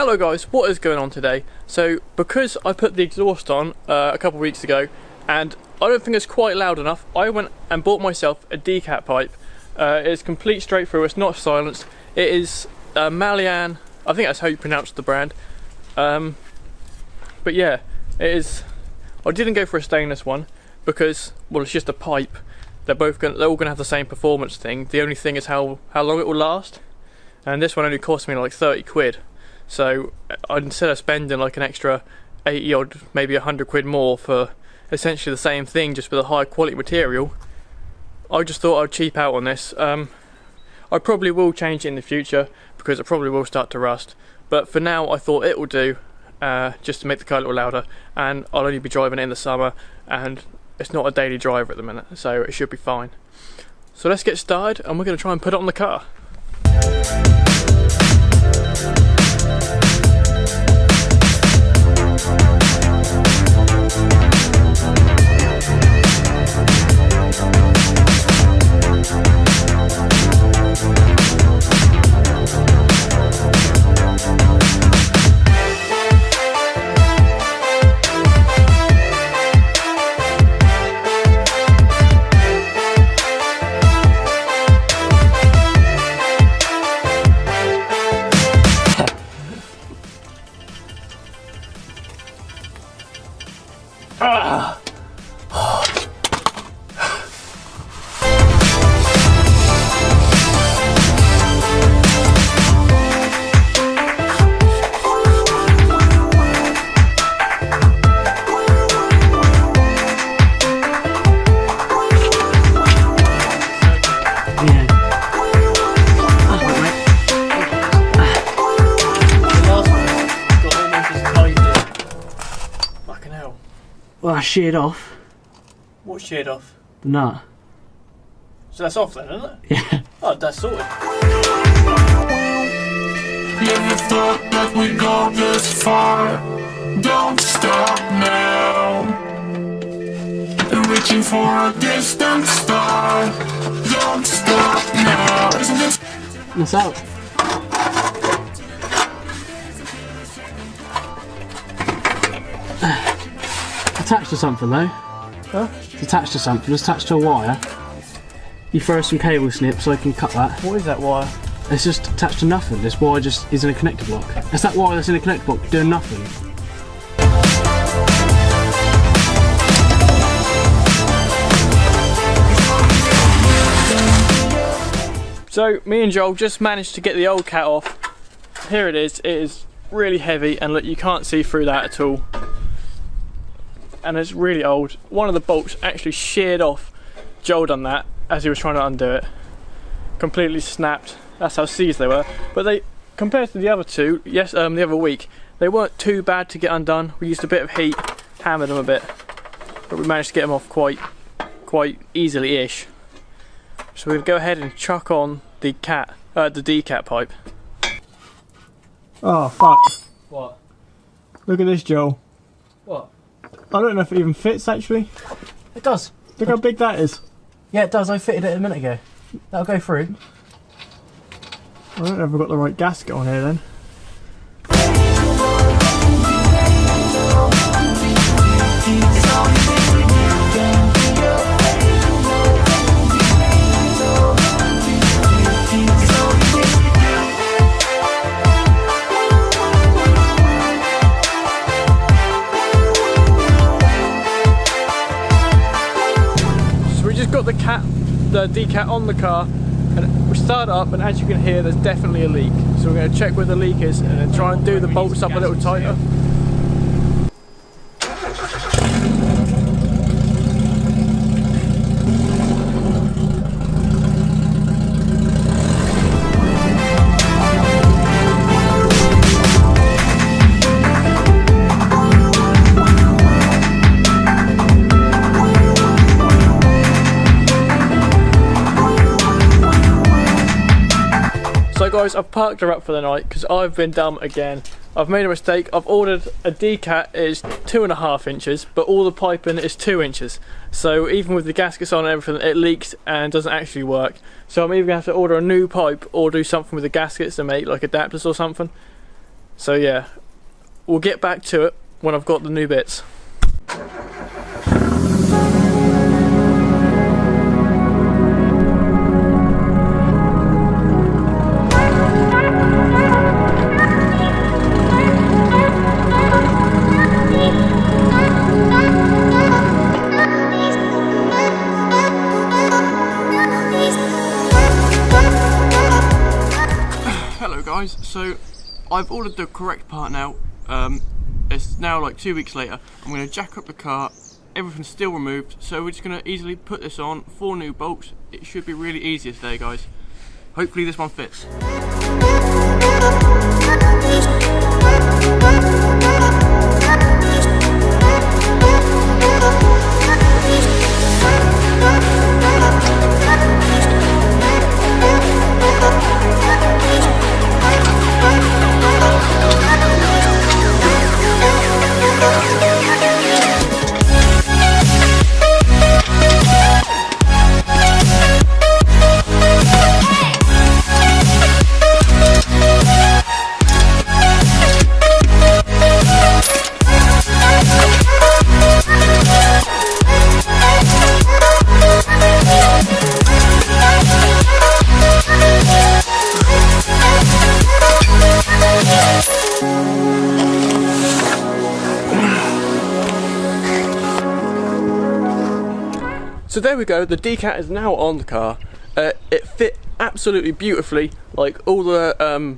Hello guys, what is going on today? So because I put the exhaust on a couple of weeks ago and I don't think it's quite loud enough, I went and bought myself a Decat pipe. It's complete straight through, it's not silenced. It is Mk1, I think that's how you pronounce the brand. But yeah, it is. I didn't go for a stainless one because, well, it's just a pipe. They're all going to have the same performance thing. The only thing is how long it will last. And this one only cost me like 30 quid. So instead of spending like an extra 80 odd, maybe 100 quid more for essentially the same thing just with a high quality material, I just thought I'd cheap out on this. I probably will change it in the future because it probably will start to rust. But for now I thought it will do, just to make the car a little louder, and I'll only be driving it in the summer and it's not a daily driver at the minute, so it should be fine. So let's get started and we're going to try and put it on the car. Well, I sheared off. What sheared off? The nut. So that's off then, isn't it? Yeah. Oh, that's sorted. Never thought that we'd go this far. Don't stop now. And reaching for a distant star. Don't stop now. Isn't this? That's out. Attached to something though. Huh? It's attached to something. It's attached to a wire. You throw some cable snips so I can cut that. What is that wire? It's just attached to nothing. This wire just is in a connector block. It's that wire that's in a connector block doing nothing. So me and Joel just managed to get the old cat off. Here it is. It is really heavy and look, you can't see through that at all. And it's really old. One of the bolts actually sheared off. Joel done that as he was trying to undo it. Completely snapped. That's how seized they were. But they, compared to the other two, the other week, they weren't too bad to get undone. We used a bit of heat, hammered them a bit, but we managed to get them off quite easily-ish. So we'll go ahead and chuck on the Decat pipe. Oh fuck. What? Look at this, Joel. What? I don't know if it even fits actually. It does. Look how big that is. Yeah, it does. I fitted it a minute ago. That'll go through. I don't know if I've got the right gasket on here then. Got the Decat on the car and we start up, and as you can hear there's definitely a leak, so we're going to check where the leak is and then try and do the bolts up a little tighter. So guys, I've parked her up for the night because I've been dumb again. I've made a mistake. I've ordered a Decat. It is 2.5 inches, but all the piping is 2 inches. So even with the gaskets on and everything, it leaks and doesn't actually work. So I'm either going to have to order a new pipe or do something with the gaskets and make like adapters or something. So yeah, we'll get back to it when I've got the new bits. Hello guys, so I've ordered the correct part now. It's now like 2 weeks later. I'm going to jack up the car, everything's still removed, so we're just going to easily put this on, 4 new bolts. It should be really easy today guys. Hopefully this one fits. So there we go, the Decat is now on the car. It fit absolutely beautifully, like all the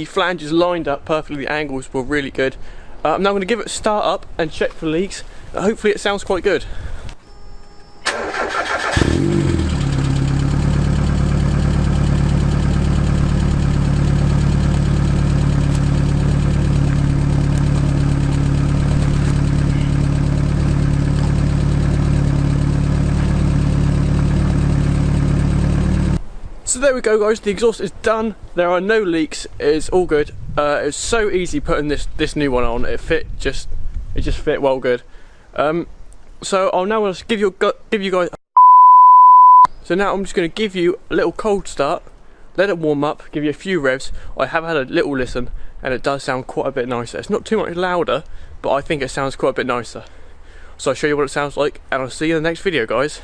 flanges lined up perfectly, the angles were really good. I'm now going to give it a start up and check for leaks. Hopefully it sounds quite good. So there we go guys, the exhaust is done, there are no leaks, it's all good. It was so easy putting this new one on, it just fit well good. So I'll now just give you guys. So now I'm just going to give you a little cold start, let it warm up, give you a few revs. I have had a little listen and it does sound quite a bit nicer. It's not too much louder, but I think it sounds quite a bit nicer. So I'll show you what it sounds like and I'll see you in the next video guys.